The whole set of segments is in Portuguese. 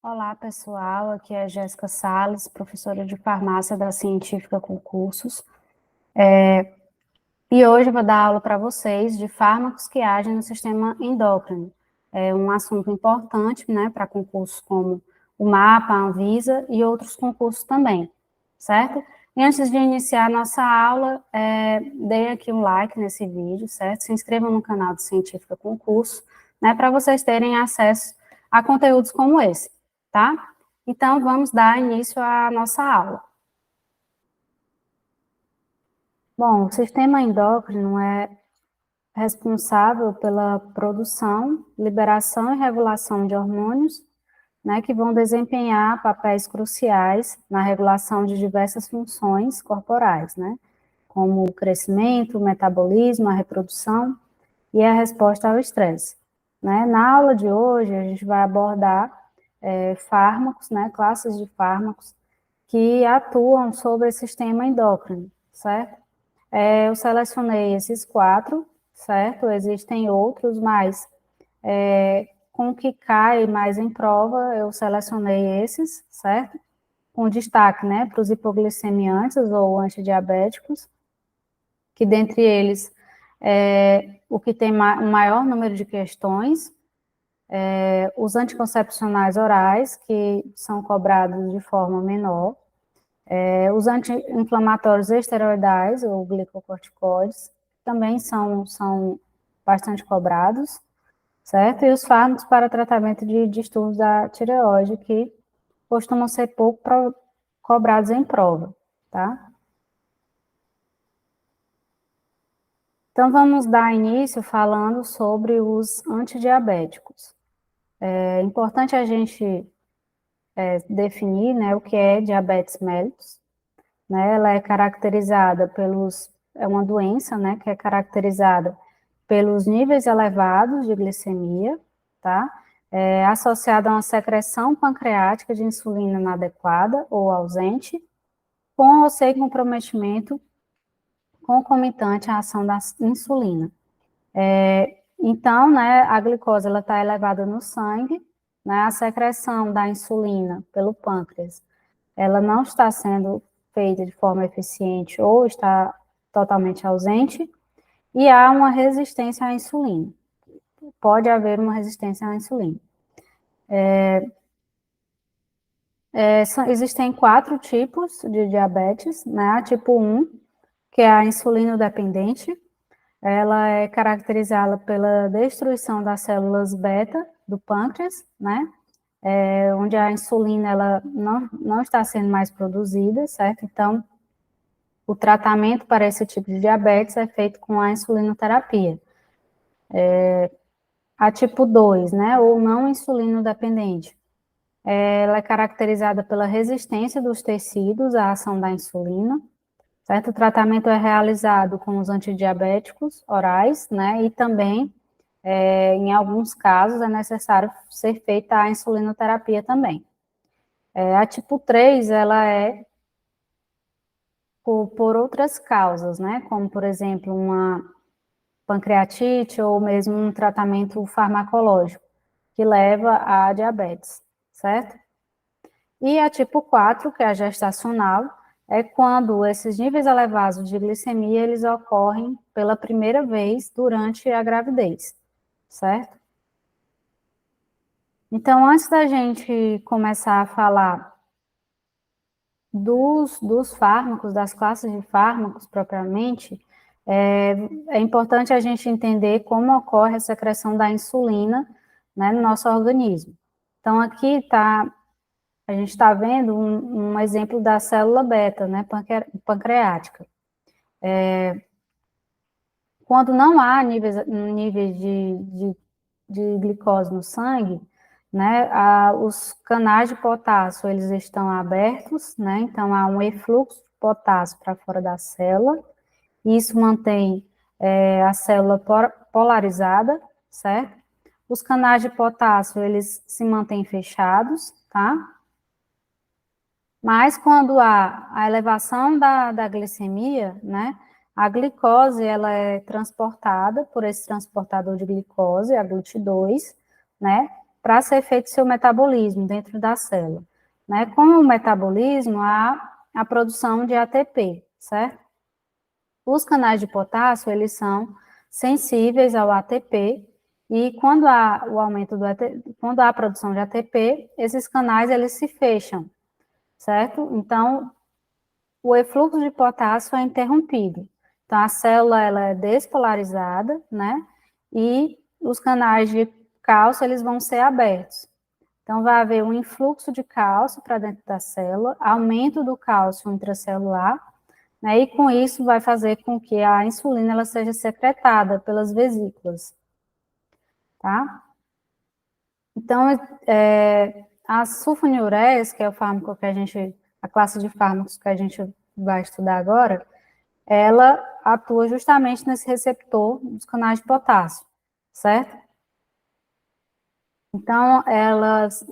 Olá, pessoal. Aqui é Jéssica Salles, professora de farmácia da Científica Concursos. E hoje eu vou dar aula para vocês de fármacos que agem no sistema endócrino. É um assunto importante, né, para concursos como o MAPA, a Anvisa e outros concursos também, certo? E antes de iniciar a nossa aula, deem aqui um like nesse vídeo, certo? Se inscrevam no canal do Científica Concurso, né, para vocês terem acesso a conteúdos como esse, tá? Então, vamos dar início à nossa aula. Bom, o sistema endócrino é responsável pela produção, liberação e regulação de hormônios, né, que vão desempenhar papéis cruciais na regulação de diversas funções corporais, né, como o crescimento, o metabolismo, a reprodução e a resposta ao estresse. Né? Na aula de hoje, a gente vai abordar fármacos, né, classes de fármacos que atuam sobre o sistema endócrino, certo? Eu selecionei esses 4, certo? Existem outros, mas com o que cai mais em prova, eu selecionei esses, certo? Com destaque, né, para os hipoglicemiantes ou antidiabéticos, que dentre eles o que tem o maior número de questões, os anticoncepcionais orais, que são cobrados de forma menor, os anti-inflamatórios esteroidais, ou glicocorticoides, também são bastante cobrados, certo? E os fármacos para tratamento de distúrbios da tireoide, que costumam ser pouco cobrados em prova, tá? Então, vamos dar início falando sobre os antidiabéticos. É importante a gente definir, né, o que é diabetes mellitus, né? Ela é caracterizada é uma doença, né, que é caracterizada pelos níveis elevados de glicemia, tá? Associada a uma secreção pancreática de insulina inadequada ou ausente, com ou sem comprometimento concomitante à ação da insulina. Então, né, a glicose ela está elevada no sangue, né, a secreção da insulina pelo pâncreas, ela não está sendo feita de forma eficiente ou está totalmente ausente, e há uma resistência à insulina. Pode haver uma resistência à insulina. Existem 4 tipos de diabetes, né? A tipo 1, que é a insulino dependente, ela é caracterizada pela destruição das células beta do pâncreas, né? Onde a insulina ela não está sendo mais produzida, certo? Então, o tratamento para esse tipo de diabetes é feito com a insulinoterapia. A tipo 2, né, ou não insulino dependente, ela é caracterizada pela resistência dos tecidos à ação da insulina, certo? O tratamento é realizado com os antidiabéticos orais, né, e também, em alguns casos, é necessário ser feita a insulinoterapia também. A tipo 3, ela é por outras causas, né, como, por exemplo, uma pancreatite ou mesmo um tratamento farmacológico, que leva a diabetes, certo? E a tipo 4, que é a gestacional, é quando esses níveis elevados de glicemia, eles ocorrem pela primeira vez durante a gravidez, certo? Então, antes da gente começar a falar dos fármacos, das classes de fármacos propriamente, é importante a gente entender como ocorre a secreção da insulina, né, no nosso organismo. Então, aqui a gente está vendo um exemplo da célula beta, né, pancreática. Quando não há níveis de glicose no sangue, né, os canais de potássio, eles estão abertos, né, então há um efluxo de potássio para fora da célula, e isso mantém a célula polarizada, certo? Os canais de potássio, eles se mantêm fechados, tá? Mas quando há a elevação da glicemia, né, a glicose ela é transportada por esse transportador de glicose, a GLUT2, né, para ser feito seu metabolismo dentro da célula, né? Com o metabolismo, há a produção de ATP, certo? Os canais de potássio, eles são sensíveis ao ATP, e quando há o aumento do ATP, quando há a produção de ATP, esses canais, eles se fecham, certo? Então, o efluxo de potássio é interrompido. Então, a célula, ela é despolarizada, né? E os canais de cálcio, eles vão ser abertos. Então, vai haver um influxo de cálcio para dentro da célula, aumento do cálcio intracelular, né? E com isso vai fazer com que a insulina ela seja secretada pelas vesículas, tá? Então, a sulfonilureas, que é o fármaco que a classe de fármacos que a gente vai estudar agora, ela atua justamente nesse receptor dos canais de potássio, certo? Então, elas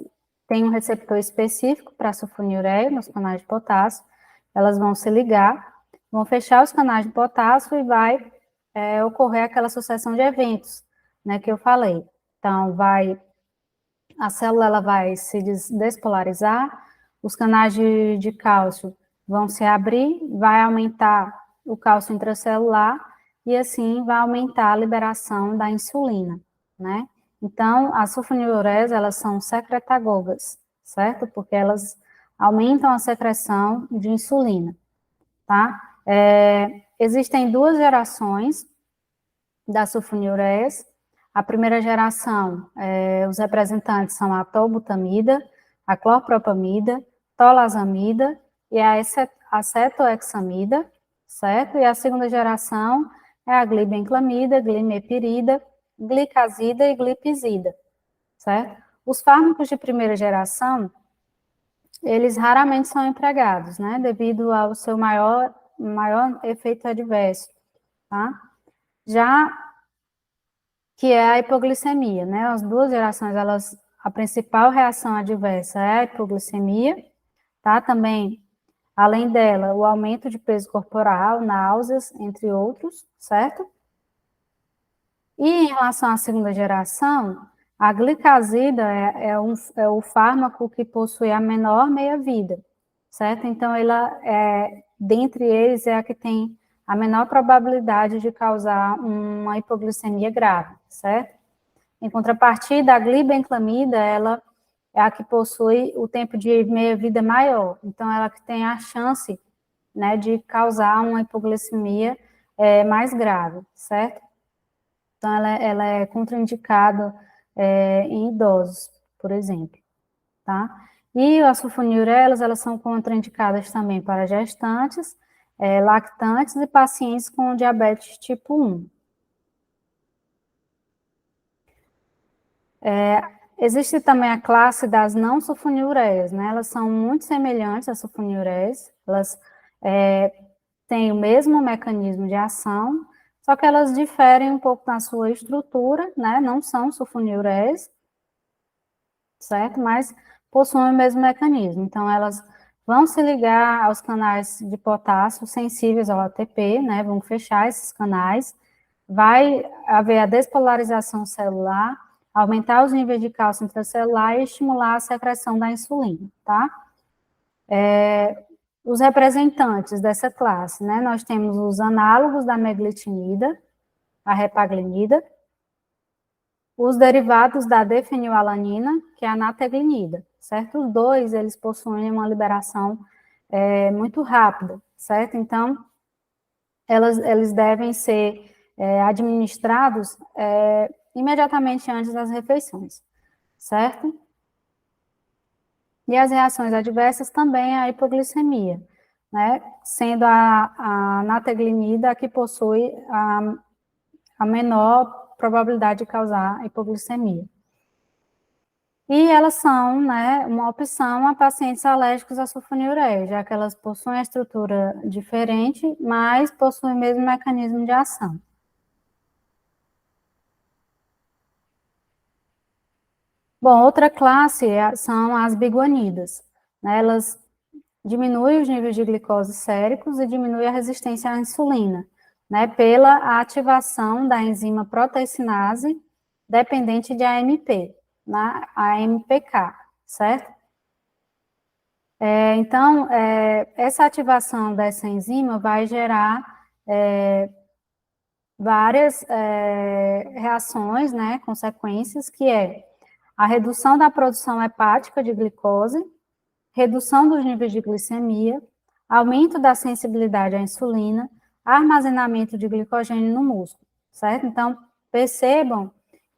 têm um receptor específico para a sulfonilureia nos canais de potássio, elas vão se ligar, vão fechar os canais de potássio e vai ocorrer aquela sucessão de eventos, né, que eu falei. Então, a célula ela vai se despolarizar, os canais de cálcio vão se abrir, vai aumentar o cálcio intracelular e assim vai aumentar a liberação da insulina, né? Então, as sulfonilureas, elas são secretagogas, certo? Porque elas aumentam a secreção de insulina, tá? Existem duas gerações das sulfonilureas. A primeira geração, os representantes são a tolbutamida, a clorpropamida, tolazamida e a acetohexamida, certo? E a segunda geração é a glibenclamida, glimepirida, glicazida e glipizida, certo? Os fármacos de primeira geração, eles raramente são empregados, né? Devido ao seu maior efeito adverso, tá? Já que é a hipoglicemia, né? As duas gerações, a principal reação adversa é a hipoglicemia, tá? Também, além dela, o aumento de peso corporal, náuseas, entre outros, certo? E em relação à segunda geração, a glicazida é o fármaco que possui a menor meia-vida, certo? Então, dentre eles, é a que tem a menor probabilidade de causar uma hipoglicemia grave, certo? Em contrapartida, a glibenclamida, ela é a que possui o tempo de meia-vida maior, então ela que tem a chance, né, de causar uma hipoglicemia mais grave, certo? Então, ela é contraindicada em idosos, por exemplo, tá? E as sulfonilureas, elas são contraindicadas também para gestantes, lactantes e pacientes com diabetes tipo 1. Existe também a classe das não sulfonilureas, né? Elas são muito semelhantes às sulfonilureas, elas têm o mesmo mecanismo de ação, só que elas diferem um pouco na sua estrutura, né? Não são sulfonilureas, certo? Mas possuem o mesmo mecanismo. Então, elas vão se ligar aos canais de potássio sensíveis ao ATP, né? Vão fechar esses canais, vai haver a despolarização celular, aumentar os níveis de cálcio intracelular e estimular a secreção da insulina, tá? Os representantes dessa classe, né? Nós temos os análogos da meglitinida, a repaglinida, os derivados da defenilalanina, que é a nateglinida, certo? Os dois, eles possuem uma liberação muito rápida, certo? Então, eles devem ser administrados imediatamente antes das refeições, certo? E as reações adversas também a hipoglicemia, né? Sendo a nateglinida a que possui a menor probabilidade de causar hipoglicemia. E elas são, né, uma opção a pacientes alérgicos à sulfonilureia, já que elas possuem a estrutura diferente, mas possuem o mesmo mecanismo de ação. Bom, outra classe são as biguanidas, né? Elas diminuem os níveis de glicose séricos e diminuem a resistência à insulina, né? Pela ativação da enzima proteicinase dependente de AMP. na AMPK, certo? Então, essa ativação dessa enzima vai gerar várias reações, né, consequências, que é a redução da produção hepática de glicose, redução dos níveis de glicemia, aumento da sensibilidade à insulina, armazenamento de glicogênio no músculo, certo? Então, percebam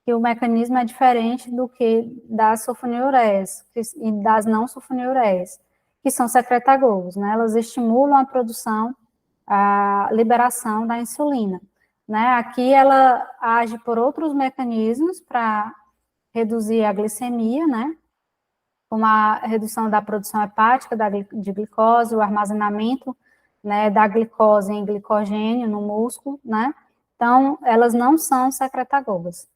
que o mecanismo é diferente do que das sulfonilureias e das não sulfonilureias, que são secretagogos, né? Elas estimulam a produção, a liberação da insulina, né? Aqui ela age por outros mecanismos para reduzir a glicemia, né? Como a redução da produção hepática de glicose, o armazenamento, né, da glicose em glicogênio no músculo, né? Então, elas não são secretagogas,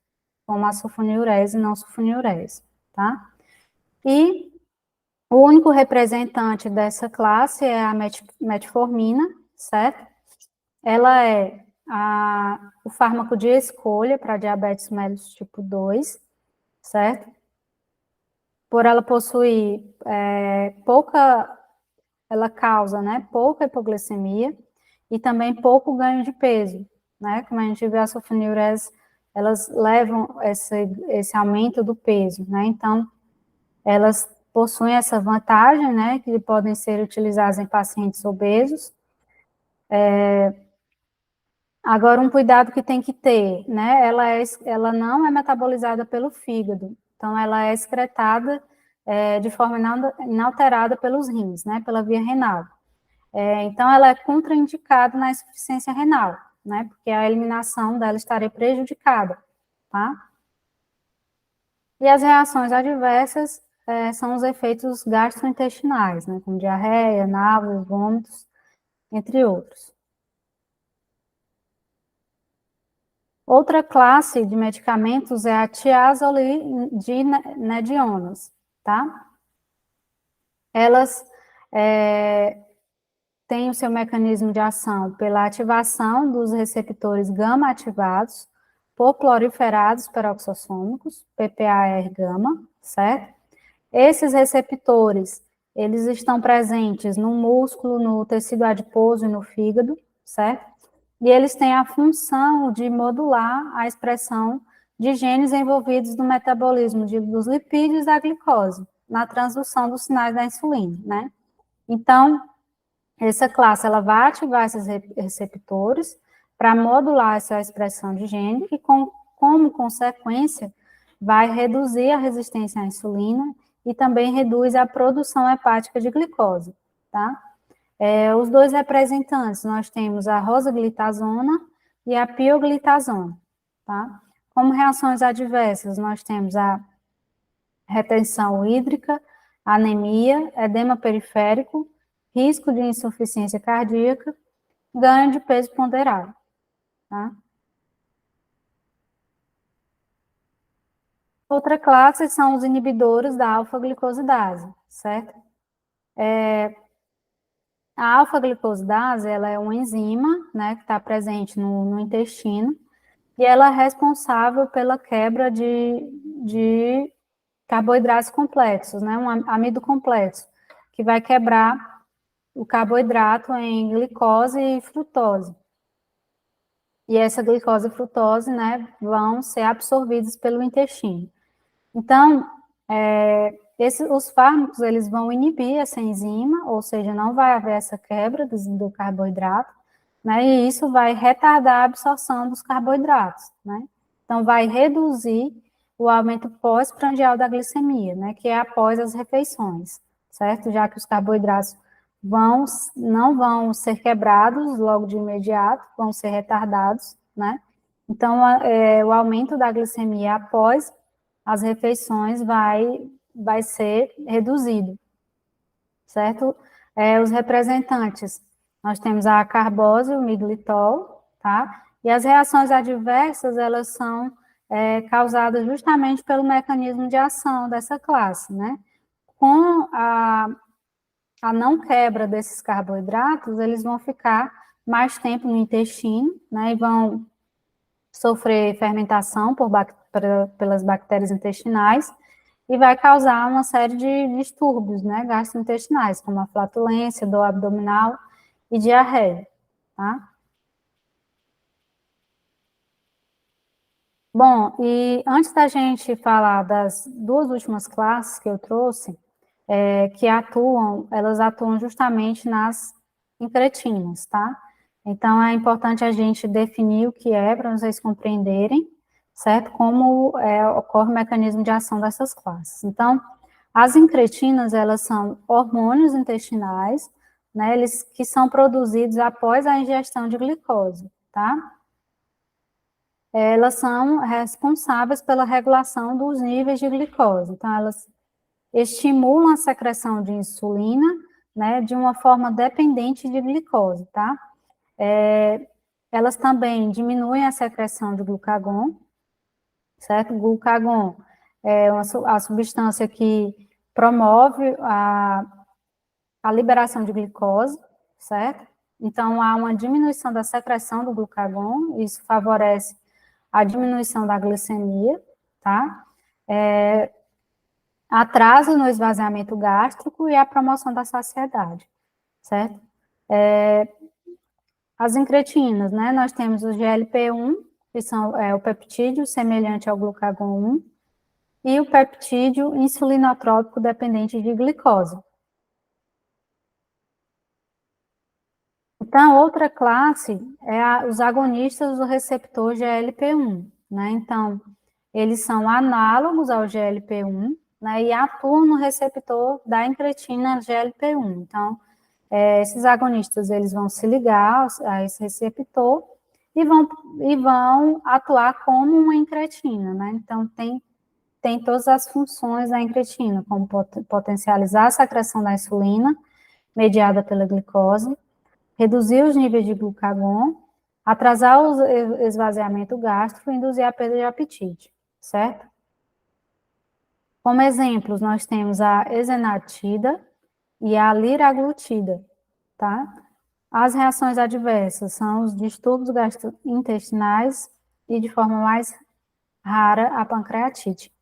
como a sulfonilurease e não sulfonilurease, tá? E o único representante dessa classe é a metformina, certo? Ela é o fármaco de escolha para diabetes mellitus tipo 2, certo? Por ela possuir ela causa, né, pouca hipoglicemia e também pouco ganho de peso, né? Como a gente vê, as sulfonilureas, elas levam esse aumento do peso, né? Então, elas possuem essa vantagem, né, que podem ser utilizadas em pacientes obesos. Agora, um cuidado que tem que ter, né, ela não é metabolizada pelo fígado, então ela é excretada de forma inalterada pelos rins, né, pela via renal. Então, ela é contraindicada na insuficiência renal, né, porque a eliminação dela estaria prejudicada, tá? E as reações adversas são os efeitos gastrointestinais, né, como diarreia, náuseas, vômitos, entre outros. Outra classe de medicamentos é a tiazolidinedionas, tá? Elas têm o seu mecanismo de ação pela ativação dos receptores gama-ativados por proliferados peroxossômicos, PPAR-gama, certo? Esses receptores, eles estão presentes no músculo, no tecido adiposo e no fígado, certo? E eles têm a função de modular a expressão de genes envolvidos no metabolismo dos lipídios da glicose, na transdução dos sinais da insulina, né? Então, essa classe, ela vai ativar esses receptores para modular essa expressão de gene, que como consequência, vai reduzir a resistência à insulina e também reduz a produção hepática de glicose, tá? Os dois representantes, nós temos a rosaglitazona e a pioglitazona, tá? Como reações adversas, nós temos a retenção hídrica, anemia, edema periférico, risco de insuficiência cardíaca, ganho de peso ponderado, tá? Outra classe são os inibidores da alfa-glicosidase, certo? A alfa-glicosidase, ela é uma enzima, né, que está presente no intestino, e ela é responsável pela quebra de carboidratos complexos, né, um amido complexo, que vai quebrar o carboidrato em glicose e frutose. E essa glicose e frutose, né, vão ser absorvidos pelo intestino. Então, os fármacos, eles vão inibir essa enzima, ou seja, não vai haver essa quebra do carboidrato, né, e isso vai retardar a absorção dos carboidratos, né. Então, vai reduzir o aumento pós-prandial da glicemia, né, que é após as refeições, certo? Já que os carboidratos não vão ser quebrados logo de imediato, vão ser retardados, né? Então, o aumento da glicemia após as refeições vai ser reduzido, certo? Os representantes, nós temos a carbose e o miglitol, tá? E as reações adversas, elas são causadas justamente pelo mecanismo de ação dessa classe, né? Com a não quebra desses carboidratos, eles vão ficar mais tempo no intestino, né? E vão sofrer fermentação pelas bactérias intestinais, e vai causar uma série de distúrbios, né, gastrointestinais, como a flatulência, dor abdominal e diarreia, tá? Bom, e antes da gente falar das duas últimas classes que eu trouxe, elas atuam justamente nas incretinas, tá? Então, é importante a gente definir o que é, para vocês compreenderem, certo? Como ocorre o mecanismo de ação dessas classes. Então, as incretinas, elas são hormônios intestinais, né, eles que são produzidos após a ingestão de glicose, tá? Elas são responsáveis pela regulação dos níveis de glicose. Então, elas estimulam a secreção de insulina, né, de uma forma dependente de glicose, tá? Elas também diminuem a secreção de glucagon, certo? Glucagon é a substância que promove a liberação de glicose, certo? Então, há uma diminuição da secreção do glucagon, isso favorece a diminuição da glicemia, tá? Atraso no esvaziamento gástrico e a promoção da saciedade, certo? As incretinas, né? Nós temos o GLP-1, que são o peptídeo semelhante ao glucagon 1, e o peptídeo insulinotrópico dependente de glicose. Então, outra classe é os agonistas do receptor GLP-1, né? Então, eles são análogos ao GLP-1, né? E atuam no receptor da incretina GLP-1. Então, esses agonistas, eles vão se ligar a esse receptor e vão atuar como uma incretina, né? Então, tem todas as funções da incretina, como potencializar a secreção da insulina, mediada pela glicose, reduzir os níveis de glucagon, atrasar o esvaziamento gástrico e induzir a perda de apetite, certo? Como exemplos, nós temos a ezenatida e a liraglutida, tá? As reações adversas são os distúrbios gastrointestinais e, de forma mais rara, a pancreatite.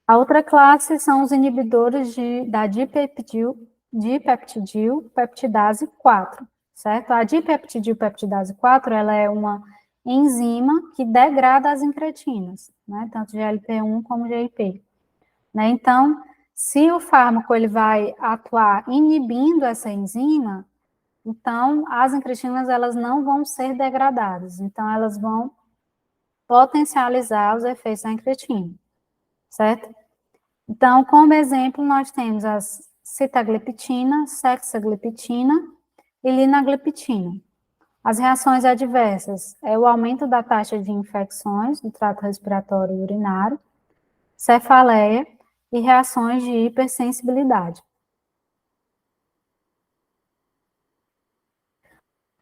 A outra classe são os inibidores da dipeptidilpeptidase 4, certo? A dipeptidilpeptidase 4, ela é uma enzima que degrada as incretinas, né? Tanto GLP-1 como GIP. Né? Então, se o fármaco ele vai atuar inibindo essa enzima, então as incretinas elas não vão ser degradadas, então elas vão potencializar os efeitos da incretina, certo? Então, como exemplo, nós temos as sitagliptina, sexagliptina e linagliptina. As reações adversas é o aumento da taxa de infecções do trato respiratório e urinário, cefaleia e reações de hipersensibilidade.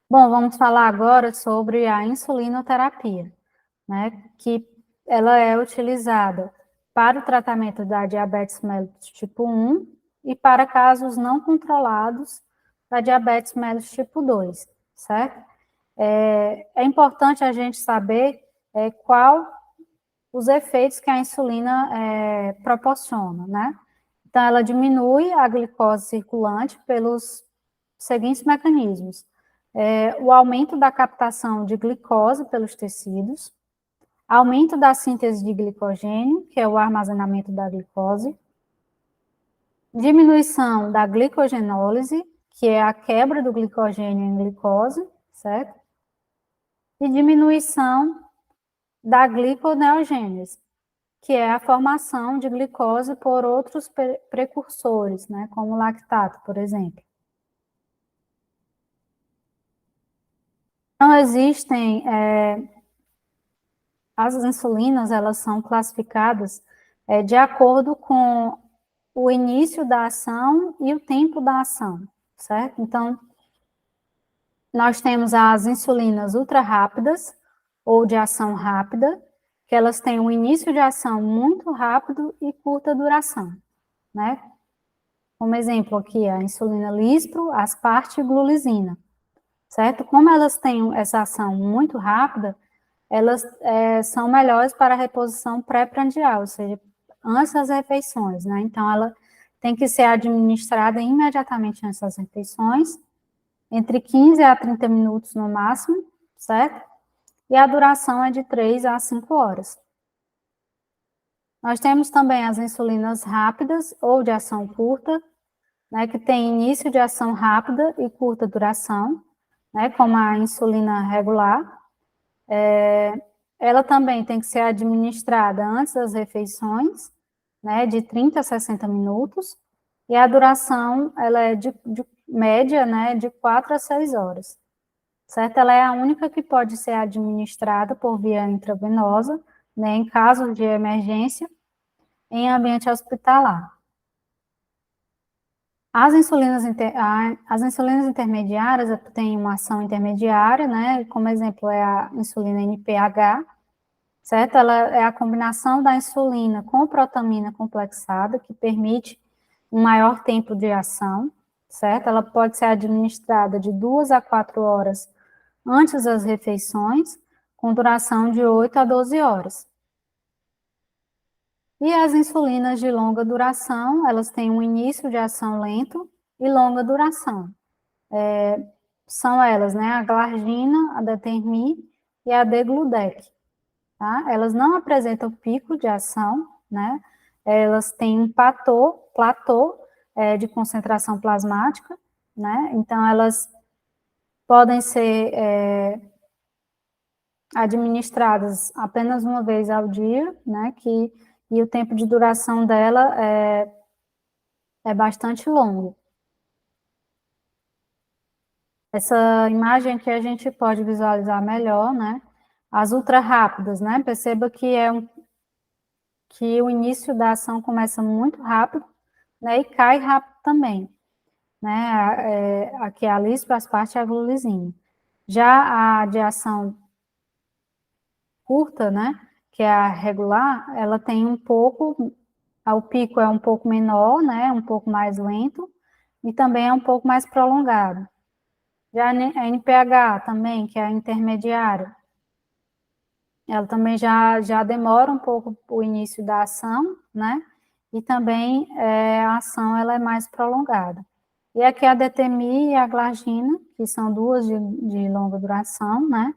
Bom, vamos falar agora sobre a insulinoterapia, né, que ela é utilizada para o tratamento da diabetes mellitus tipo 1 e para casos não controlados da diabetes mellitus tipo 2, certo? É importante a gente saber qual os efeitos que a insulina proporciona, né? Então, ela diminui a glicose circulante pelos seguintes mecanismos. O aumento da captação de glicose pelos tecidos, aumento da síntese de glicogênio, que é o armazenamento da glicose, diminuição da glicogenólise, que é a quebra do glicogênio em glicose, certo? E diminuição da gliconeogênese, que é a formação de glicose por outros precursores, né, como o lactato, por exemplo. Então, existem, as insulinas, elas são classificadas de acordo com o início da ação e o tempo da ação, certo? Então, nós temos as insulinas ultra rápidas, ou de ação rápida, que elas têm um início de ação muito rápido e curta duração, né? Como exemplo aqui, a insulina lispro, asparte e glulisina, certo? Como elas têm essa ação muito rápida, elas são melhores para a reposição pré-prandial, ou seja, antes das refeições, né? Então, ela tem que ser administrada imediatamente antes das refeições, entre 15 a 30 minutos no máximo, certo? E a duração é de 3 a 5 horas. Nós temos também as insulinas rápidas ou de ação curta, né, que tem início de ação rápida e curta duração, né, como a insulina regular. Ela também tem que ser administrada antes das refeições, né, de 30 a 60 minutos, e a duração ela é de média, né, de 4 a 6 horas, certo? Ela é a única que pode ser administrada por via intravenosa, né, em caso de emergência, em ambiente hospitalar. As insulinas intermediárias têm uma ação intermediária, né? Como exemplo é a insulina NPH, certo? Ela é a combinação da insulina com protamina complexada, que permite um maior tempo de ação, certo? Ela pode ser administrada de 2 a 4 horas antes das refeições, com duração de 8 a 12 horas. E as insulinas de longa duração, elas têm um início de ação lento e longa duração. São elas, né, a glargina, a determin e a degludec, tá? Elas não apresentam pico de ação, né? Elas têm um platô de concentração plasmática, né? Então, elas podem ser administradas apenas uma vez ao dia, né? E o tempo de duração dela é bastante longo. Essa imagem aqui a gente pode visualizar melhor, né? As ultra rápidas, né? Perceba que o início da ação começa muito rápido, né? E cai rápido também, né? Aqui é a lispa, a glulisina. Já a de ação curta, né? Que é a regular, ela tem um pouco, o pico é um pouco menor, né? Um pouco mais lento e também é um pouco mais prolongado. Já a NPH também, que é a intermediária, ela também já demora um pouco o início da ação, né? E também a ação ela é mais prolongada. E aqui a DTMI e a glargina, que são duas de longa duração, né?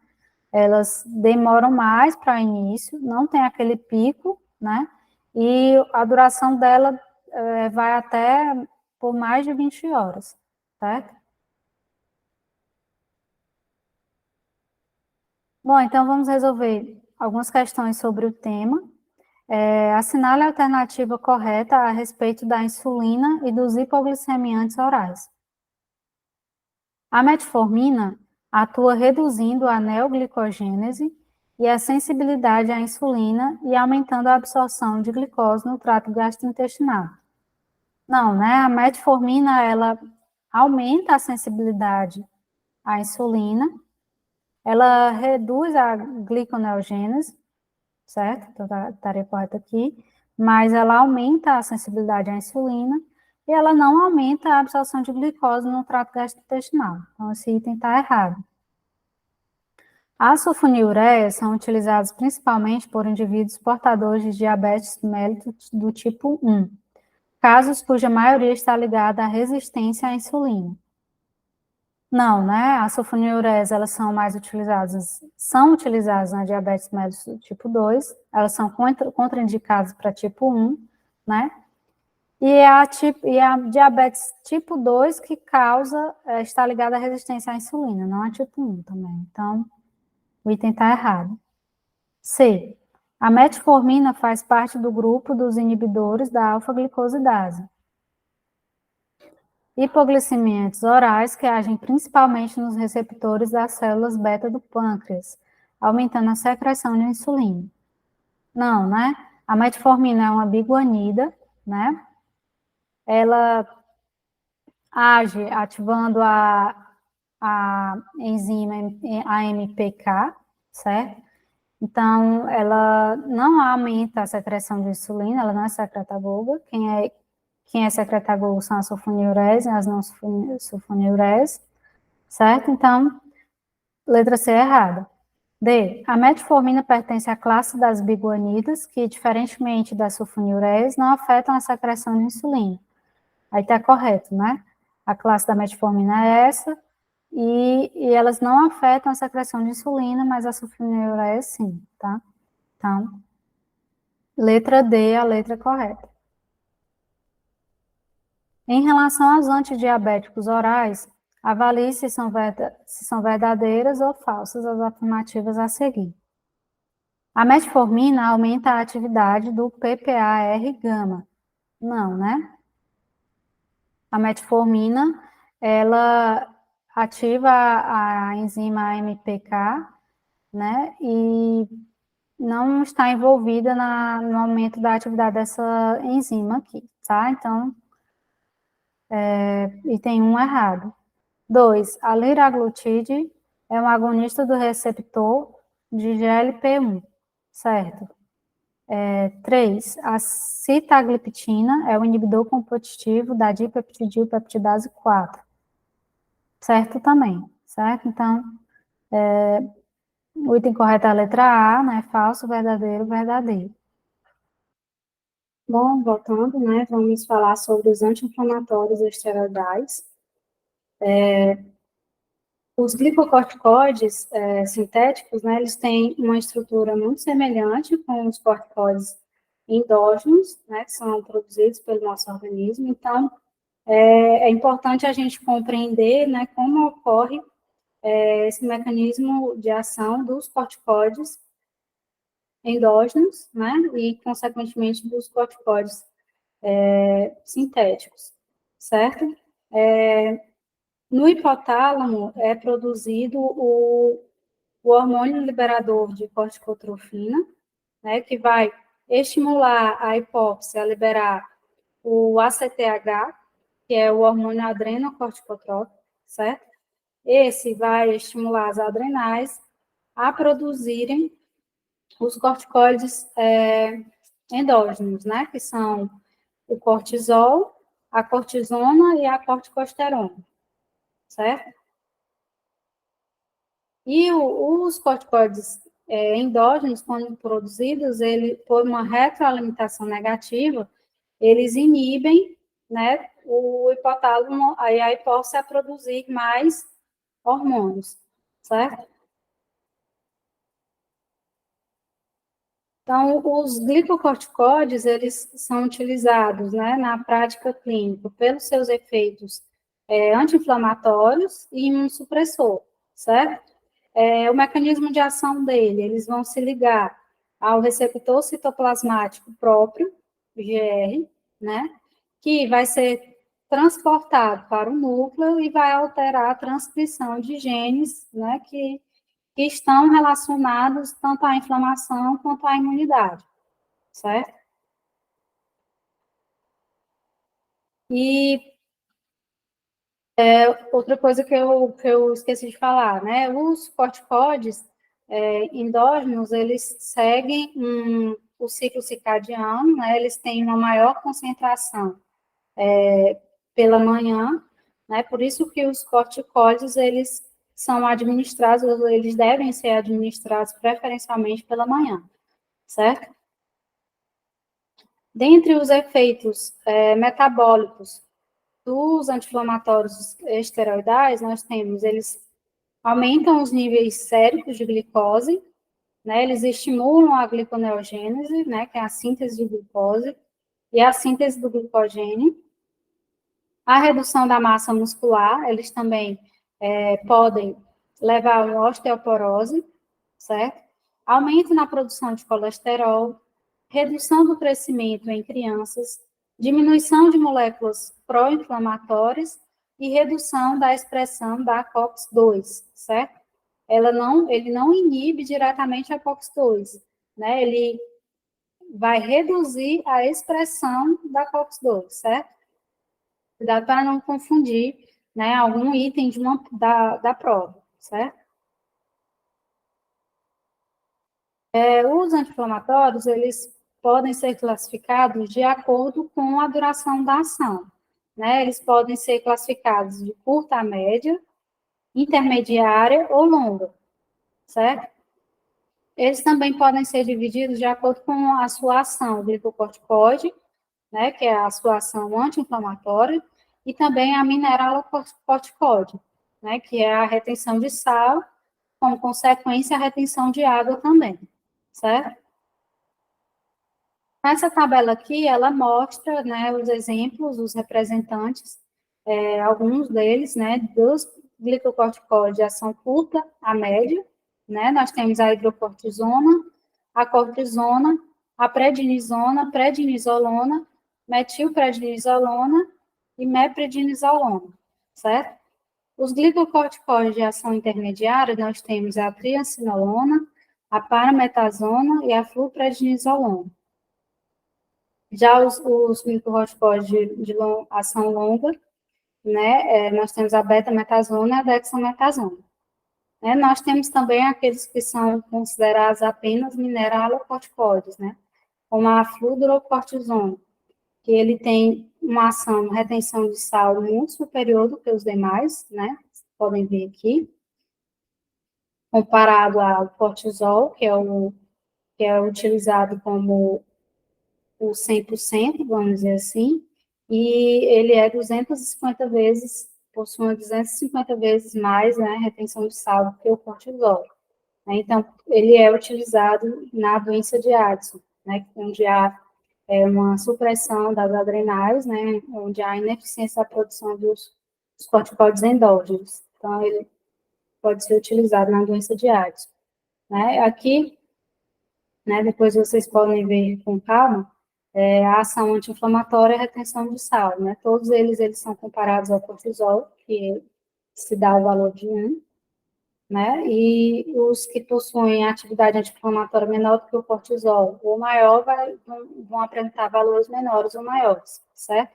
Elas demoram mais para o início, não tem aquele pico, né? E a duração dela vai até por mais de 20 horas, certo? Bom, então vamos resolver algumas questões sobre o tema. Assinale a alternativa correta a respeito da insulina e dos hipoglicemiantes orais. A metformina atua reduzindo a neoglicogênese e a sensibilidade à insulina e aumentando a absorção de glicose no trato gastrointestinal. Não, né? A metformina, ela aumenta a sensibilidade à insulina, ela reduz a gliconeogênese, certo? Então, estaria correto aqui, mas ela aumenta a sensibilidade à insulina e ela não aumenta a absorção de glicose no trato gastrointestinal. Então, esse item está errado. As sulfonilureias são utilizadas principalmente por indivíduos portadores de diabetes mellitus do tipo 1, casos cuja maioria está ligada à resistência à insulina. Não, né? As sulfonilureias, elas são utilizadas na diabetes mellitus do tipo 2, elas são contraindicadas para tipo 1, né? E a diabetes tipo 2 que está ligada à resistência à insulina, não a tipo 1 também. Então, o item está errado. C. A metformina faz parte do grupo dos inibidores da alfa-glicosidase. Hipoglicemiantes orais que agem principalmente nos receptores das células beta do pâncreas, aumentando a secreção de insulina. Não, né? A metformina é uma biguanida, né? Ela age ativando a enzima AMPK, certo? Então, ela não aumenta a secreção de insulina, ela não é secretagoga. Quem é secretagogo são as sulfonilureias e as não sulfonilureias, certo? Então, letra C é errada. D. A metformina pertence à classe das biguanidas, que, diferentemente das sulfonilureias, não afetam a secreção de insulina. Aí está correto, né? A classe da metformina é essa, e elas não afetam a secreção de insulina, mas a sulfonilureia sim, tá? Então, letra D, a letra correta. Em relação aos antidiabéticos orais, avalie se são verdadeiras ou falsas as afirmativas a seguir. A metformina aumenta a atividade do PPAR-gama. Não, né? A metformina, ela ativa a enzima AMPK, né? E não está envolvida no aumento da atividade dessa enzima aqui, tá? Então, item 1 errado. 2. A liraglutide é um agonista do receptor de GLP-1, certo? 3. A sitagliptina é o inibidor competitivo da dipeptidilpeptidase 4, certo também, certo? Então, o item correto é a letra A, né? Falso, verdadeiro, verdadeiro. Bom, voltando, né? Vamos falar sobre os anti-inflamatórios esteroidais. Os glicocorticoides sintéticos, né, eles têm uma estrutura muito semelhante com os corticoides endógenos, né, que são produzidos pelo nosso organismo. Então, é importante a gente compreender, né, como ocorre esse mecanismo de ação dos corticoides endógenos, né, e, consequentemente, dos corticoides sintéticos, certo? No hipotálamo é produzido o hormônio liberador de corticotrofina, né, que vai estimular a hipófise a liberar o ACTH, que é o hormônio adrenocorticotrópico, certo? Esse vai estimular as adrenais a produzirem os corticoides endógenos, né, que são o cortisol, a cortisona e a corticosterona, certo? E os corticoides endógenos, quando produzidos, por uma retroalimentação negativa, eles inibem, né, o hipotálamo, aí a hipófise a produzir mais hormônios, certo? Então, os glicocorticoides, eles são utilizados, né, na prática clínica pelos seus efeitos anti-inflamatórios e imunossupressor, certo? O mecanismo de ação dele, eles vão se ligar ao receptor citoplasmático próprio, GR, né, que vai ser transportado para o núcleo e vai alterar a transcrição de genes, né, que estão relacionados tanto à inflamação quanto à imunidade, certo? E outra coisa que eu esqueci de falar, né? Os corticoides endógenos, eles seguem o ciclo circadiano, né? Eles têm uma maior concentração pela manhã, né? Por isso que os corticoides, eles são administrados, eles devem ser administrados preferencialmente pela manhã, certo? Dentre os efeitos metabólicos dos anti-inflamatórios esteroidais, nós temos, eles aumentam os níveis séricos de glicose, né, eles estimulam a gliconeogênese, né, que é a síntese de glicose, e a síntese do glicogênio, a redução da massa muscular, eles também podem levar a uma osteoporose, certo? Aumento na produção de colesterol, redução do crescimento em crianças, diminuição de moléculas pró-inflamatórias e redução da expressão da COX-2, certo? Ele não inibe diretamente a COX-2, né? Ele vai reduzir a expressão da COX-2, certo? Cuidado para não confundir, né, algum item da prova, certo? Os anti-inflamatórios, eles podem ser classificados de acordo com a duração da ação, né? Eles podem ser classificados de curta a média, intermediária ou longa, certo? Eles também podem ser divididos de acordo com a sua ação, o glicocorticoide, né, que é a sua ação anti-inflamatória, e também a mineralocorticoide, né, que é a retenção de sal, como consequência, a retenção de água também, certo? Essa tabela aqui, ela mostra, né, os exemplos, os representantes, alguns deles, né, dos glicocorticoides de ação curta a média, né, nós temos a hidrocortisona, a cortisona, a prednisona, prednisolona, metilprednisolona e meprednisolona, certo? Os glicocorticoides de ação intermediária, nós temos a triancinolona, a parametasona e a fluprednisolona. Já os glicocorticoides de ação longa, né, nós temos a betametasona e a dexametasona. Né, nós temos também aqueles que são considerados apenas mineralocorticoides, né, como a fludrocortisona, que ele tem uma ação, uma retenção de sal muito superior do que os demais, né, vocês podem ver aqui, comparado ao cortisol, que é utilizado como o 100%, vamos dizer assim, e ele é 250 vezes, possui 250 vezes mais, né, retenção de sal do que o cortisol. Né? Então, ele é utilizado na doença de Addison, né, onde há uma supressão das adrenais, né, onde há ineficiência da produção dos corticoides endógenos. Então, ele pode ser utilizado na doença de Addison. Né? Aqui, né, depois vocês podem ver com calma, a ação anti-inflamatória e a retenção de sal, né? Todos eles são comparados ao cortisol, que se dá o valor de 1, né? E os que possuem atividade anti-inflamatória menor do que o cortisol ou maior vão apresentar valores menores ou maiores, certo?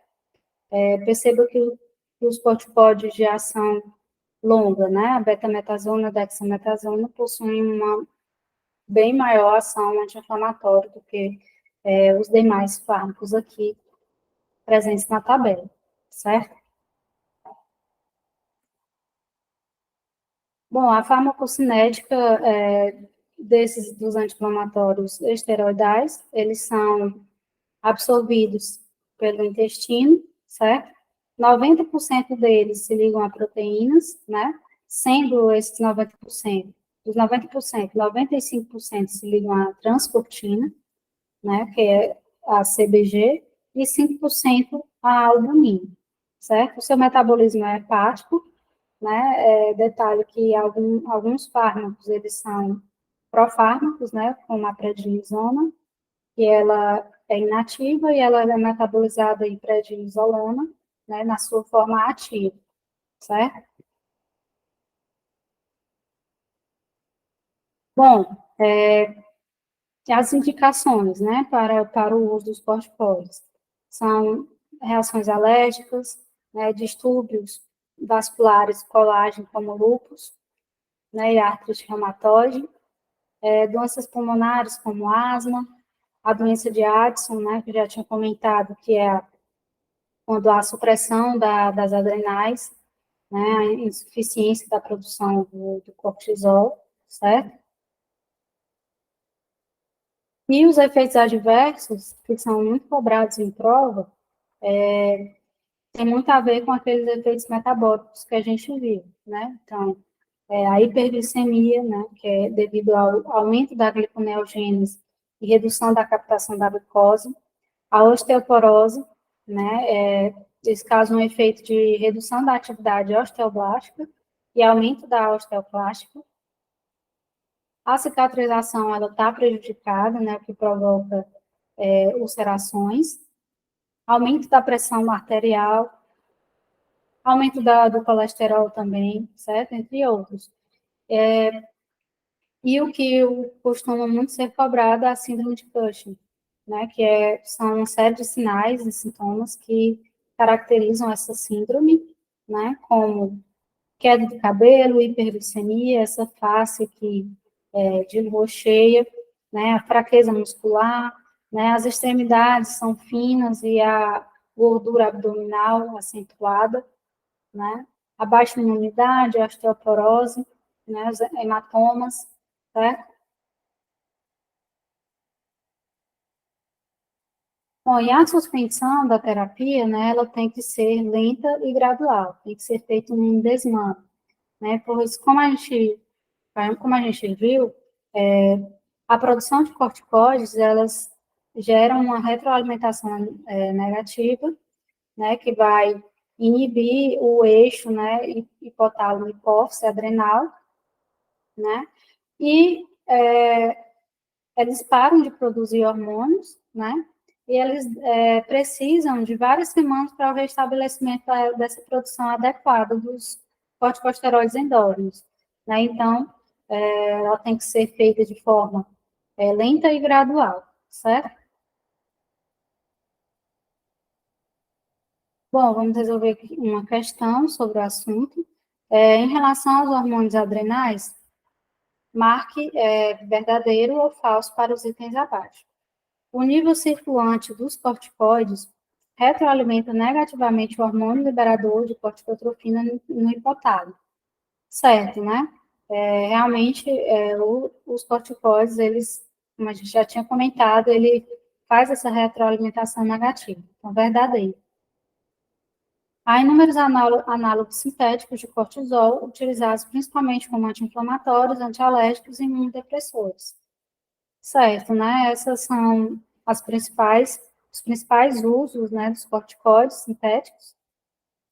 Perceba que os corticoides de ação longa, né? A betametasona, a dexametasona, possuem uma bem maior ação anti-inflamatória do que os demais fármacos aqui presentes na tabela, certo? Bom, a farmacocinética dos anti-inflamatórios esteroidais, eles são absorvidos pelo intestino, certo? 90% deles se ligam a proteínas, né? Sendo esses 90%, dos 90%, 95% se ligam à transportina, né? Que é a CBG, e 5% a albumina, certo? O seu metabolismo é hepático, né? Detalhe que alguns fármacos, eles são profármacos, né? Como a prednisona, que ela é inativa e ela é metabolizada em prednisolona, né? Na sua forma ativa, certo? Bom, as indicações, né? Para o uso dos corticoides são reações alérgicas, né? Distúrbios vasculares colágeno, como lúpus, né? E artrite reumatoide, doenças pulmonares como asma, a doença de Addison, né, que eu já tinha comentado, que é quando há supressão das adrenais, né, a insuficiência da produção do cortisol, certo? E os efeitos adversos, que são muito cobrados em prova, tem muito a ver com aqueles efeitos metabólicos que a gente viu, né? Então, a hiperglicemia, né, que é devido ao aumento da gliconeogênese e redução da captação da glicose, a osteoporose, né, esse causa um efeito de redução da atividade osteoblástica e aumento da osteoclástica. A cicatrização, ela está prejudicada, né, o que provoca ulcerações, aumento da pressão arterial, aumento do colesterol também, certo? Entre outros. E o que costuma muito ser cobrado é a síndrome de Cushing, né, que são uma série de sinais e sintomas que caracterizam essa síndrome, né, como queda de cabelo, hiperglicemia, essa face aqui de lua cheia, né, a fraqueza muscular, né, as extremidades são finas e a gordura abdominal acentuada, né, a baixa imunidade, a osteoporose, né, os hematomas, certo? Bom, e a suspensão da terapia, né, ela tem que ser lenta e gradual, tem que ser feito um desmame, né, pois como a gente viu, a produção de corticoides, elas geram uma retroalimentação negativa, né, que vai inibir o eixo, né, hipotálamo, hipófise, adrenal, né, e eles param de produzir hormônios, né, e eles precisam de várias semanas para o restabelecimento dessa produção adequada dos corticosteroides endógenos, né, então, ela tem que ser feita de forma lenta e gradual, certo? Bom, vamos resolver aqui uma questão sobre o assunto. Em relação aos hormônios adrenais, marque verdadeiro ou falso para os itens abaixo. O nível circulante dos corticoides retroalimenta negativamente o hormônio liberador de corticotrofina no hipotálamo. Certo, né? Realmente, os corticoides, eles, como a gente já tinha comentado, ele faz essa retroalimentação negativa. Então, verdadeiro. Há inúmeros análogos sintéticos de cortisol, utilizados principalmente como anti-inflamatórios, antialérgicos e imunodepressores. Certo, né? Essas são os principais usos, né, dos corticoides sintéticos,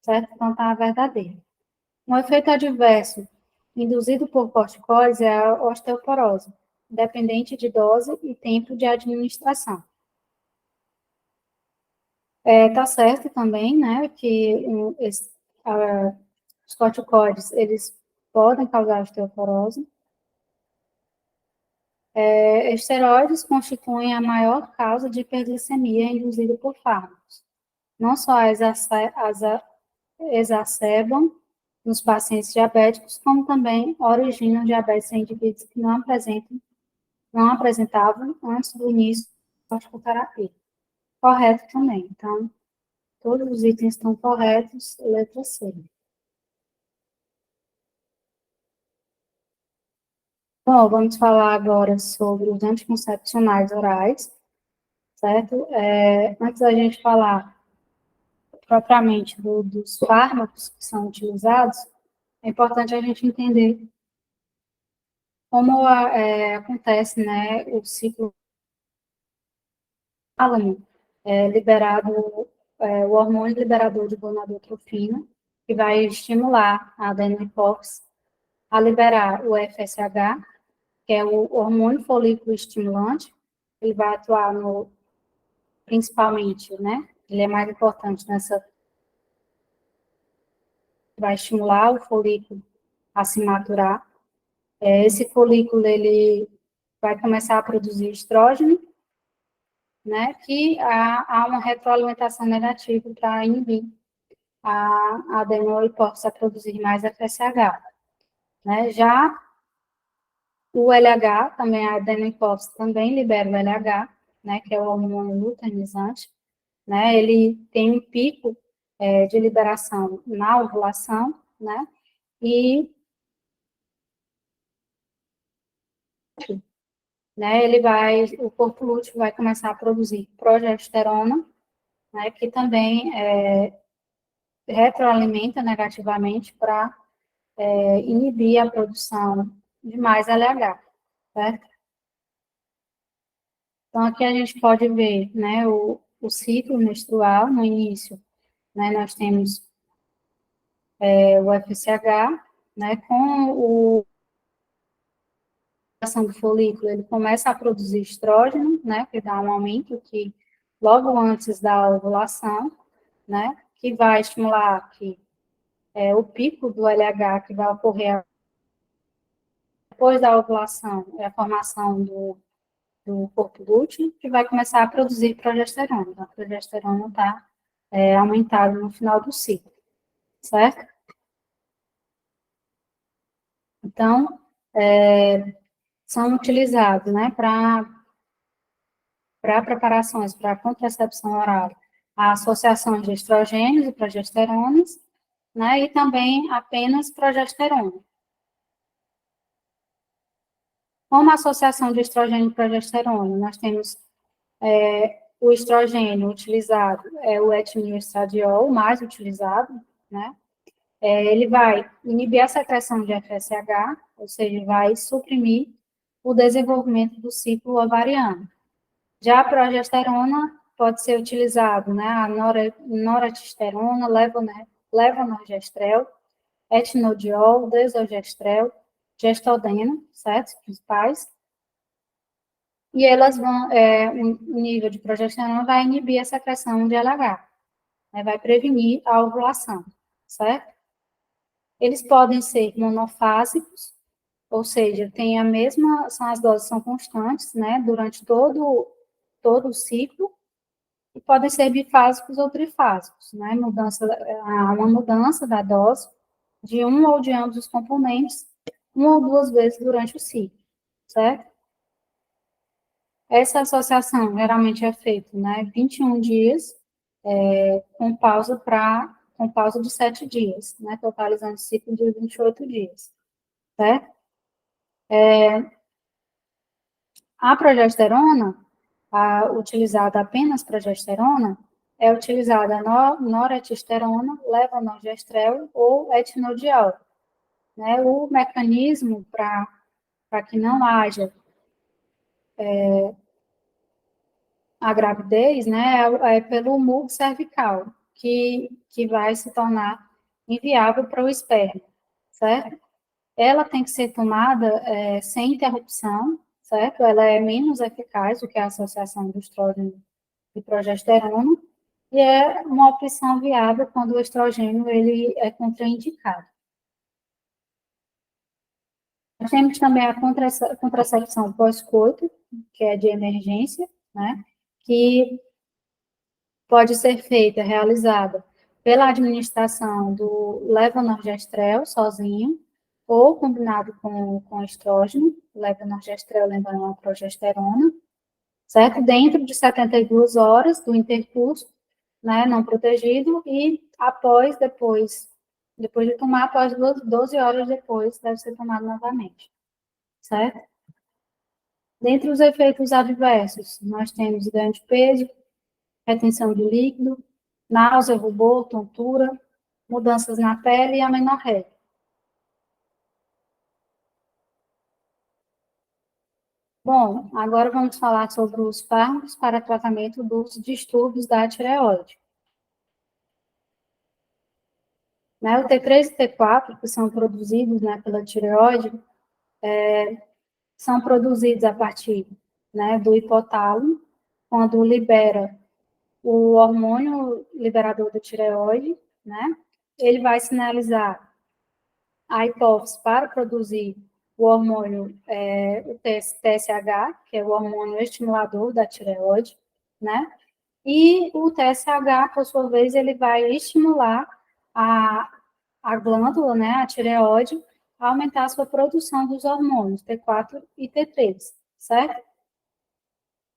certo? Então, tá verdadeiro. Um efeito adverso induzido por corticoides é a osteoporose, dependente de dose e tempo de administração. Tá certo também, né, que os corticoides, eles podem causar osteoporose. Esteroides constituem a maior causa de hiperglicemia induzida por fármacos. Não só exacerbam nos pacientes diabéticos, como também originam diabetes em indivíduos que não apresentavam antes do início da corticoterapia. Correto também. Então, todos os itens estão corretos, letra C. Bom, vamos falar agora sobre os anticoncepcionais orais, certo? Antes da gente falar propriamente dos fármacos que são utilizados, é importante a gente entender como acontece, né, o ciclo tálamo, o hormônio liberador de gonadotrofina, que vai estimular a adenohipófise a liberar o FSH, que é o hormônio folículo estimulante. Ele vai atuar principalmente, né, ele é mais importante vai estimular o folículo a se maturar. Esse folículo, ele vai começar a produzir estrógeno, né, que há uma retroalimentação negativa para inibir a adenohipófise a produzir mais FSH, né. Já o LH, também a adenohipófise também libera o LH, né, que é o hormônio luteinizante, né, ele tem um pico de liberação na ovulação, né, e o corpo lúteo vai começar a produzir progesterona, né, que também retroalimenta negativamente para inibir a produção de mais LH, certo? Então, aqui a gente pode ver, né, o ciclo menstrual, no início, né, nós temos o FSH, né, com a ação do folículo, ele começa a produzir estrógeno, né, que dá um aumento que logo antes da ovulação, né, que vai estimular que o pico do LH que vai ocorrer depois da ovulação, é a formação do corpo lúteo, que vai começar a produzir progesterona. Então, a progesterona está aumentada no final do ciclo, certo? Então, são utilizados, né, para preparações para contracepção oral, a associação de estrogênios e progesteronas, né, e também apenas progesterona. Como associação de estrogênio e progesterona, nós temos o estrogênio utilizado é o etinoestradiol, o mais utilizado, né? Ele vai inibir a secreção de FSH, ou seja, vai suprimir o desenvolvimento do ciclo ovariano. Já a progesterona pode ser utilizado, né? A noradtesterona, levonorgestrel, etinodiol, desogestrel, gestodena, certo? Os principais. E elas vão, o nível de progesterona vai inibir a secreção de LH, né? Vai prevenir a ovulação, certo? Eles podem ser monofásicos, ou seja, tem a mesma, as doses são constantes, né, durante todo o ciclo, e podem ser bifásicos ou trifásicos, né, há uma mudança da dose de um ou de ambos os componentes, uma ou duas vezes durante o ciclo, certo? Essa associação geralmente é feita, né, 21 dias, com pausa de 7 dias, né, totalizando o ciclo de 28 dias, certo? A progesterona, utilizada apenas progesterona, é utilizada noretesterona, levonorgestrel ou etinodiol. Né? O mecanismo para que não haja a gravidez, né, é pelo muco cervical, que vai se tornar inviável para o esperma, certo? Ela tem que ser tomada sem interrupção, certo? Ela é menos eficaz do que a associação do estrógeno e progesterona, e é uma opção viável quando o estrogênio ele é contraindicado. Nós temos também a contracepção pós-coito, que é de emergência, né? Que pode ser feita, realizada pela administração do levonorgestrel sozinho, ou combinado com estrógeno, levonorgestrel lembrando a progesterona, certo? Dentro de 72 horas do intercurso, né, não protegido, e depois de tomar, após 12 horas depois, deve ser tomado novamente, certo? Dentre os efeitos adversos, nós temos ganho de peso, retenção de líquido, náusea, rubor, tontura, mudanças na pele e amenorreia. Bom, agora vamos falar sobre os fármacos para tratamento dos distúrbios da tireoide. Né, o T3 e T4, que são produzidos, né, pela tireoide, são produzidos a partir, né, do hipotálamo, quando libera o hormônio liberador da tireoide, né, ele vai sinalizar a hipófise para produzir o hormônio, o TSH, que é o hormônio estimulador da tireoide, né, e o TSH, por sua vez, ele vai estimular a, a glândula, né, a tireoide, a aumentar a sua produção dos hormônios T4 e T3, certo?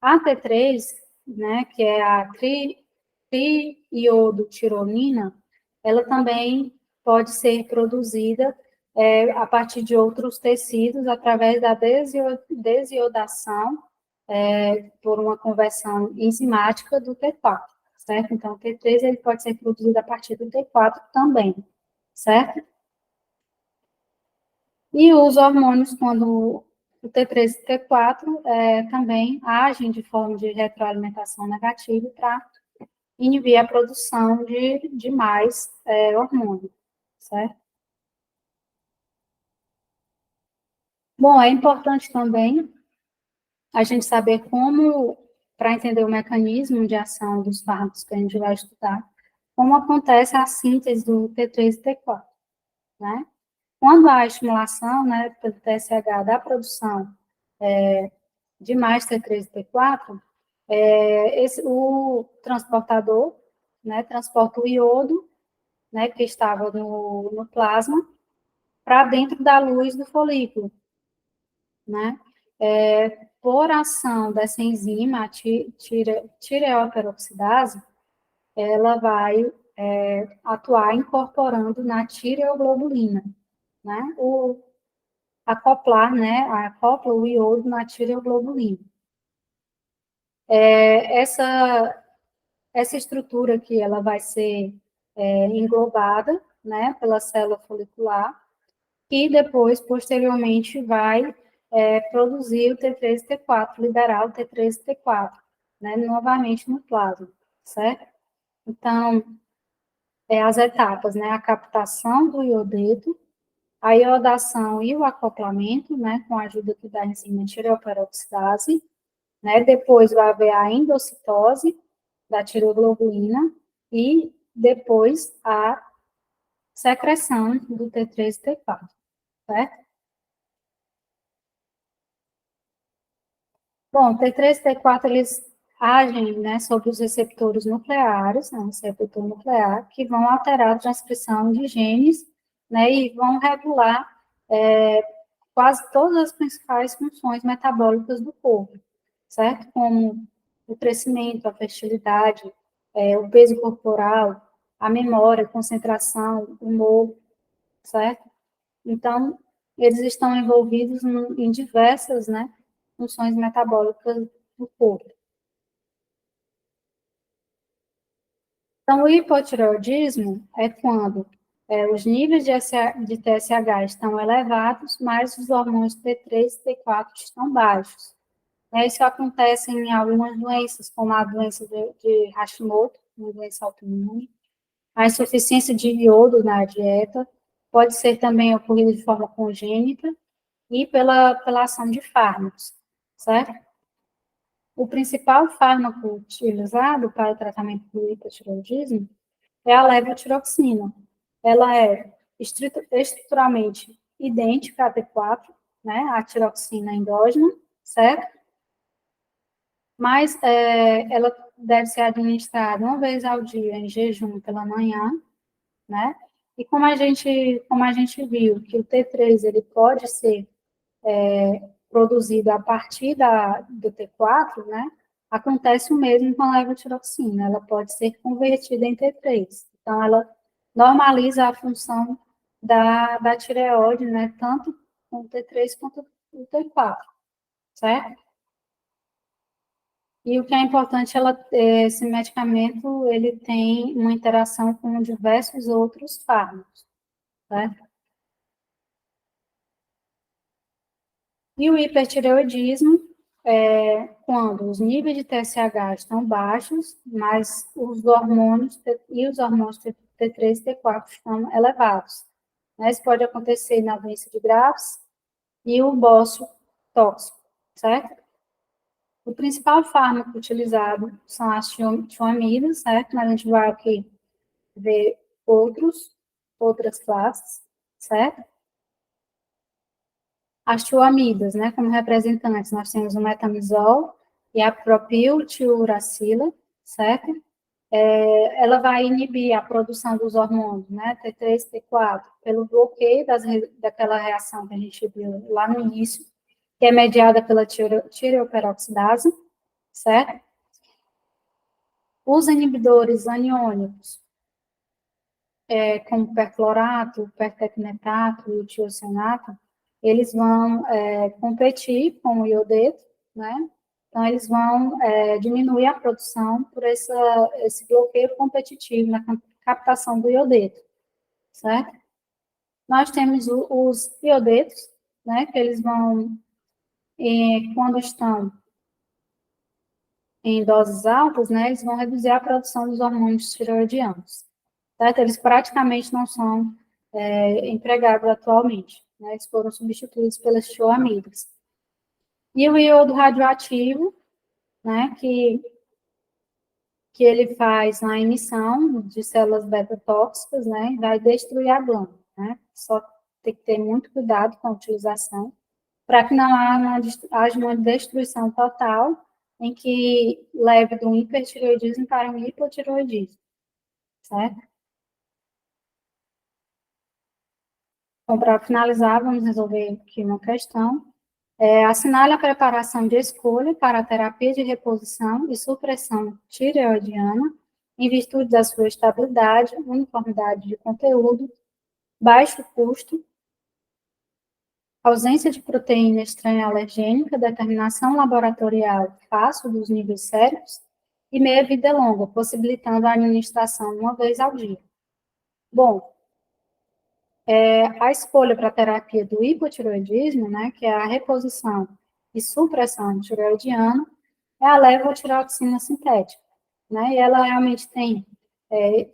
A T3, né, que é a triiodotironina, ela também pode ser produzida a partir de outros tecidos através da desiodação por uma conversão enzimática do T4, certo? Então, o T3 ele pode ser produzido a partir do T4 também, certo? E os hormônios, quando o T3 e o T4 também agem de forma de retroalimentação negativa para inibir a produção de mais hormônio, certo? Bom, é importante também a gente saber como, para entender o mecanismo de ação dos fármacos que a gente vai estudar, como acontece a síntese do T3 e T4, né? Quando há estimulação, né, pelo TSH da produção de mais T3 e T4, o transportador, né, transporta o iodo, né, que estava no plasma, para dentro da luz do folículo, né? Por ação dessa enzima, a tireoperoxidase, ela vai atuar incorporando na tireoglobulina, né? Acopla o iodo na tireoglobulina. Essa estrutura aqui, ela vai ser englobada, né, pela célula folicular, e depois, posteriormente, vai produzir o T3 e T4, liberar o T3 e T4, né, novamente no plasma, certo? Então, as etapas, né, a captação do iodeto, a iodação e o acoplamento, né, com a ajuda da enzima tireoperoxidase, né, depois vai haver a endocitose da tireoglobulina e depois a secreção do T3 e T4, certo? Bom, T3 e T4, eles agem, né, sobre os receptores nucleares, né, o receptor nuclear, que vão alterar a transcrição de genes, né, e vão regular quase todas as principais funções metabólicas do corpo, certo? Como o crescimento, a fertilidade, o peso corporal, a memória, a concentração, o humor, certo? Então, eles estão envolvidos em diversas, né, funções metabólicas do corpo. Então, o hipotireoidismo é quando os níveis de TSH estão elevados, mas os hormônios T3 e T4 estão baixos. Isso acontece em algumas doenças, como a doença de Hashimoto, uma doença autoimune, a insuficiência de iodo na dieta, pode ser também ocorrida de forma congênita e pela ação de fármacos, certo? O principal fármaco utilizado para o tratamento do hipotireoidismo é a levotiroxina. Ela é estruturalmente idêntica à T4, né, a tiroxina endógena, certo? Mas ela deve ser administrada uma vez ao dia em jejum pela manhã, né? E como a gente viu que o T3 ele pode ser produzido a partir do T4, né? Acontece o mesmo com a levotiroxina, ela pode ser convertida em T3. Então, ela normaliza a função da tireoide, né? Tanto com o T3 quanto o T4, certo? E o que é importante, esse medicamento, ele tem uma interação com diversos outros fármacos, certo? E o hipertireoidismo é quando os níveis de TSH estão baixos, mas os hormônios e os hormônios T3 e T4 estão elevados. Isso pode acontecer na doença de Graves e o bócio tóxico, certo? O principal fármaco utilizado são as tioamidas, certo? Mas a gente vai aqui ver outras classes, certo? As tioamidas, né, como representantes, nós temos o metamizol e a propiltiuracila, certo? Ela vai inibir a produção dos hormônios, né, T3, T4, pelo bloqueio daquela reação que a gente viu lá no início, que é mediada pela tireoperoxidase, certo? Os inibidores aniônicos, como o perclorato, o pertecnetato e o tiocianato, eles vão competir com o iodeto, né? Então, eles vão diminuir a produção por esse bloqueio competitivo na captação do iodeto, certo? Nós temos os iodetos, né? Que eles vão, quando estão em doses altas, né? Eles vão reduzir a produção dos hormônios tireoidianos, certo? Eles praticamente não são empregados atualmente, né? Eles foram substituídos pelas tioamidas. E o iodo radioativo, né, que ele faz na emissão de células beta-tóxicas, né, e vai destruir a glândula, né? Só tem que ter muito cuidado com a utilização, para que não haja uma destruição total em que leve de um hipertireoidismo para um hipotireoidismo, certo? Então, para finalizar, vamos resolver aqui uma questão. Assinale a preparação de escolha para a terapia de reposição e supressão tireoidiana, em virtude da sua estabilidade, uniformidade de conteúdo, baixo custo ausência de proteína estranha alergênica, determinação laboratorial fácil dos níveis séricos e meia-vida longa, possibilitando a administração uma vez ao dia. Bom, a escolha para a terapia do hipotireoidismo, né, que é a reposição e supressão tireoidiana, é a levotiroxina sintética, né, e ela realmente tem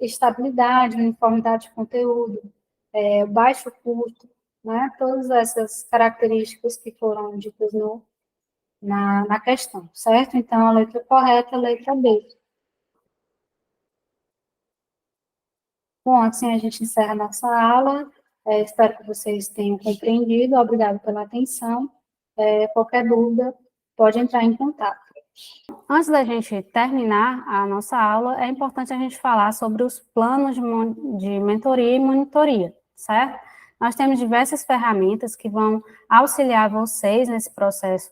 estabilidade, uniformidade de conteúdo, baixo custo, né, todas essas características que foram ditas na questão, certo? Então, a letra correta é a letra B. Bom, assim a gente encerra a nossa aula. Espero que vocês tenham compreendido. Obrigado pela atenção. Qualquer dúvida, pode entrar em contato. Antes da gente terminar a nossa aula, é importante a gente falar sobre os planos de mentoria e monitoria, certo? Nós temos diversas ferramentas que vão auxiliar vocês nesse processo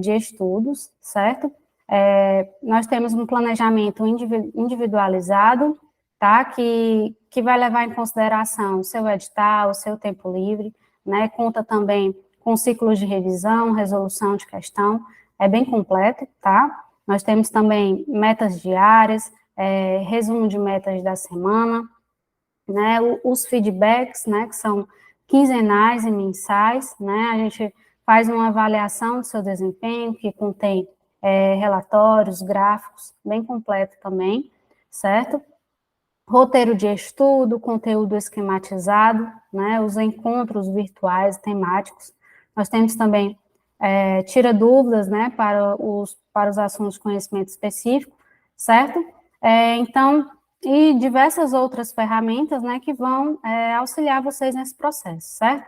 de estudos, certo? Nós temos um planejamento individualizado, tá? Que vai levar em consideração o seu edital, o seu tempo livre, né? Conta também com ciclos de revisão, resolução de questão, é bem completo, tá? Nós temos também metas diárias, resumo de metas da semana, né? Os feedbacks, né? Que são quinzenais e mensais, né? A gente faz uma avaliação do seu desempenho, que contém relatórios, gráficos, bem completo também, certo? Roteiro de estudo, conteúdo esquematizado, né, os encontros virtuais temáticos. Nós temos também tira dúvidas, né, para os assuntos de conhecimento específico, certo? Então, e diversas outras ferramentas, né, que vão auxiliar vocês nesse processo, certo?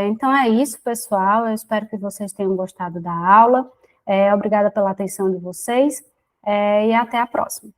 Então é isso, pessoal. Eu espero que vocês tenham gostado da aula. Obrigada pela atenção de vocês e até a próxima.